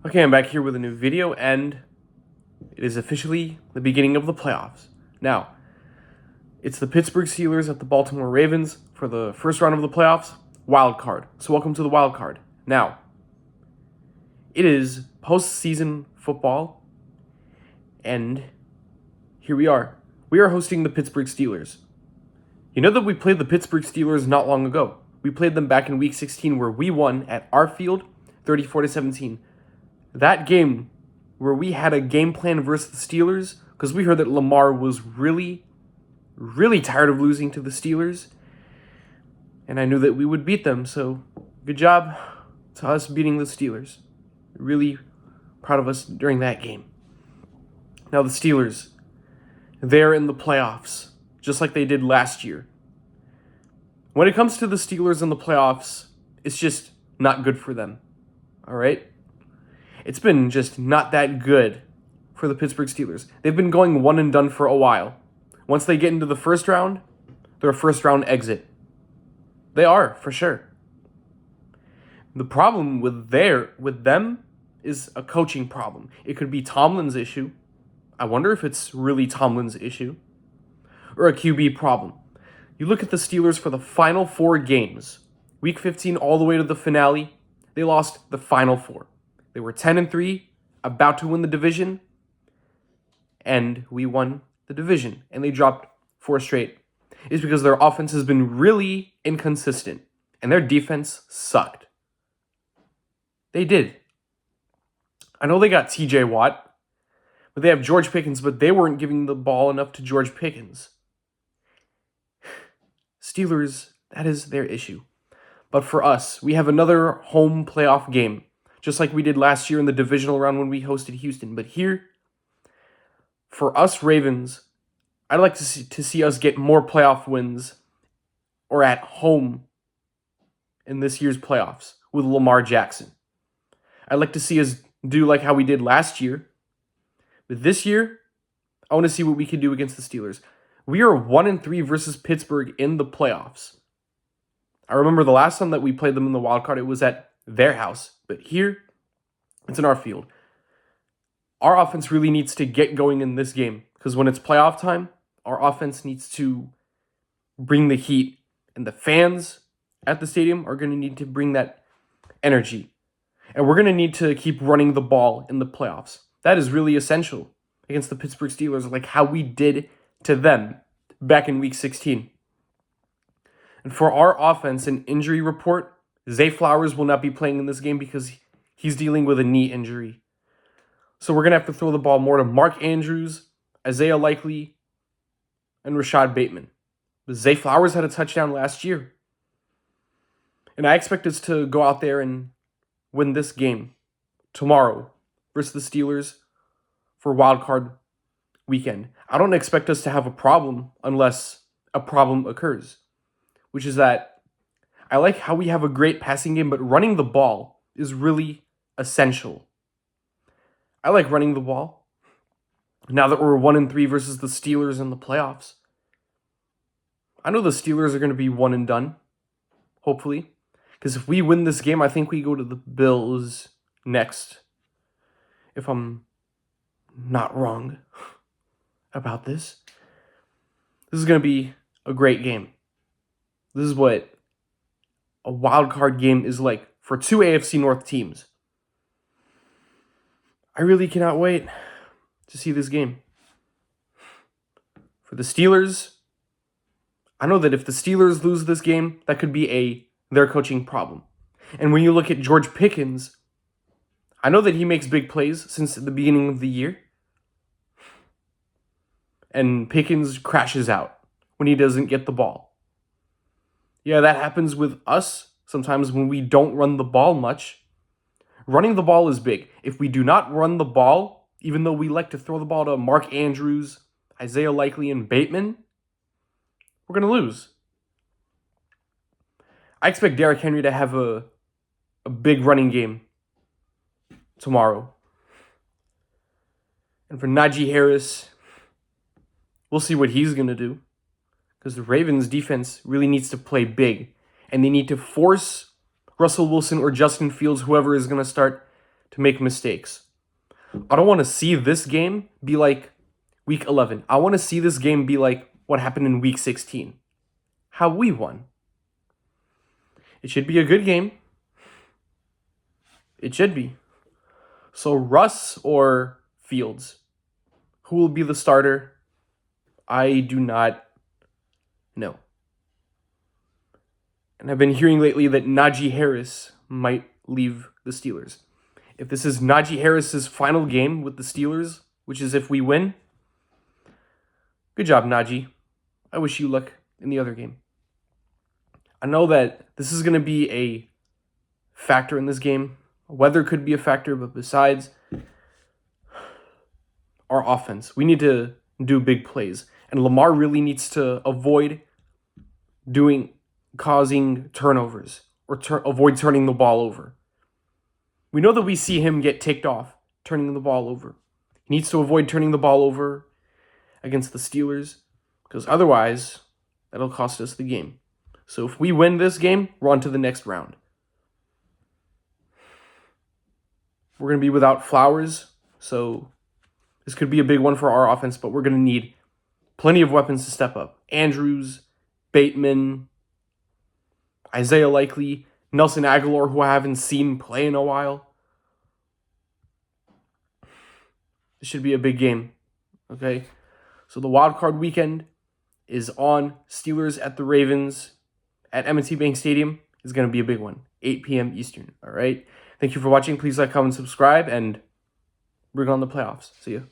Okay, I'm back here with a new video, and it is officially the beginning of the playoffs. Now, it's the Pittsburgh Steelers at the Baltimore Ravens for the first round of the playoffs, wild card. So welcome to the wild card. Now, it is postseason football, and here we are. We are hosting the Pittsburgh Steelers. You know that we played the Pittsburgh Steelers not long ago. We played them back in Week 16 where we won at our field 34-17. That game where we had a game plan versus the Steelers, because we heard that Lamar was really tired of losing to the Steelers, and I knew that we would beat them, so good job to us beating the Steelers. Really proud of us during that game. Now the Steelers, they're in the playoffs, just like they did last year. When it comes to the Steelers in the playoffs, it's just not good for them, all right? It's been just not that good for the Pittsburgh Steelers. They've been going one and done for a while. Once they get into the first round, they're a first round exit. They are, for sure. The problem with them is a coaching problem. It could be Tomlin's issue. I wonder if it's really Tomlin's issue. Or a QB problem. You look at the Steelers for the final 4 games. Week 15 all the way to the finale, they lost the final 4. They were 10-3, about to win the division, and we won the division, and they dropped 4 straight. It's because their offense has been really inconsistent, and their defense sucked. They did. I know they got TJ Watt, but they have George Pickens, but they weren't giving the ball enough to George Pickens. Steelers, that is their issue. But for us, we have another home playoff game, just like we did last year in the divisional round when we hosted Houston. But here, for us Ravens, I'd like to see us get more playoff wins or at home in this year's playoffs with Lamar Jackson. I'd like to see us do like how we did last year. But this year, I want to see what we can do against the Steelers. We are 1-3 versus Pittsburgh in the playoffs. I remember the last time that we played them in the wild card, it was at their house. But here, it's in our field. Our offense really needs to get going in this game, because when it's playoff time, our offense needs to bring the heat, and the fans at the stadium are going to need to bring that energy. And we're going to need to keep running the ball in the playoffs. That is really essential against the Pittsburgh Steelers, like how we did to them back in Week 16. And for our offense, an injury report, Zay Flowers will not be playing in this game because he's dealing with a knee injury. So we're going to have to throw the ball more to Mark Andrews, Isaiah Likely, and Rashad Bateman. But Zay Flowers had a touchdown last year. And I expect us to go out there and win this game tomorrow versus the Steelers for wild card weekend. I don't expect us to have a problem unless a problem occurs, which is that I like how we have a great passing game, but running the ball is really essential. I like running the ball. Now that we're 1-3 versus the Steelers in the playoffs, I know the Steelers are going to be one and done, hopefully. Because if we win this game, I think we go to the Bills next. If I'm not wrong about this. This is going to be a great game. This is what a wild card game is like for 2 AFC North teams. I really cannot wait to see this game. For the Steelers, I know that if the Steelers lose this game, that could be their coaching problem. And when you look at George Pickens, I know that he makes big plays since the beginning of the year. And Pickens crashes out when he doesn't get the ball. Yeah, that happens with us sometimes when we don't run the ball much. Running the ball is big. If we do not run the ball, even though we like to throw the ball to Mark Andrews, Isaiah Likely, and Bateman, we're going to lose. I expect Derrick Henry to have a big running game tomorrow. And for Najee Harris, we'll see what he's going to do. Because the Ravens' defense really needs to play big. And they need to force Russell Wilson or Justin Fields, whoever is going to start, to make mistakes. I don't want to see this game be like week 11. I want to see this game be like what happened in week 16. How we won. It should be a good game. It should be. So Russ or Fields? Who will be the starter? I do not know. And I've been hearing lately that Najee Harris might leave the Steelers. If this is Najee Harris's final game with the Steelers, which is if we win, good job, Najee. I wish you luck in the other game. I know that this is going to be a factor in this game. Weather could be a factor, but besides our offense, we need to do big plays. And Lamar really needs to avoid causing turnovers or avoid turning the ball over. We know that we see him get ticked off turning the ball over. He needs to avoid turning the ball over against the Steelers because otherwise that'll cost us the game. So if we win this game, we're on to the next round. We're going to be without Flowers, so this could be a big one for our offense, but we're going to need plenty of weapons to step up. Andrews, Bateman, Isaiah Likely, Nelson Aguilar, who I haven't seen play in a while. This should be a big game, okay? So the wild card weekend is on. Steelers at the Ravens at M&T Bank Stadium is going to be a big one. 8 p.m. Eastern, all right? Thank you for watching. Please like, comment, subscribe, and bring on the playoffs. See you.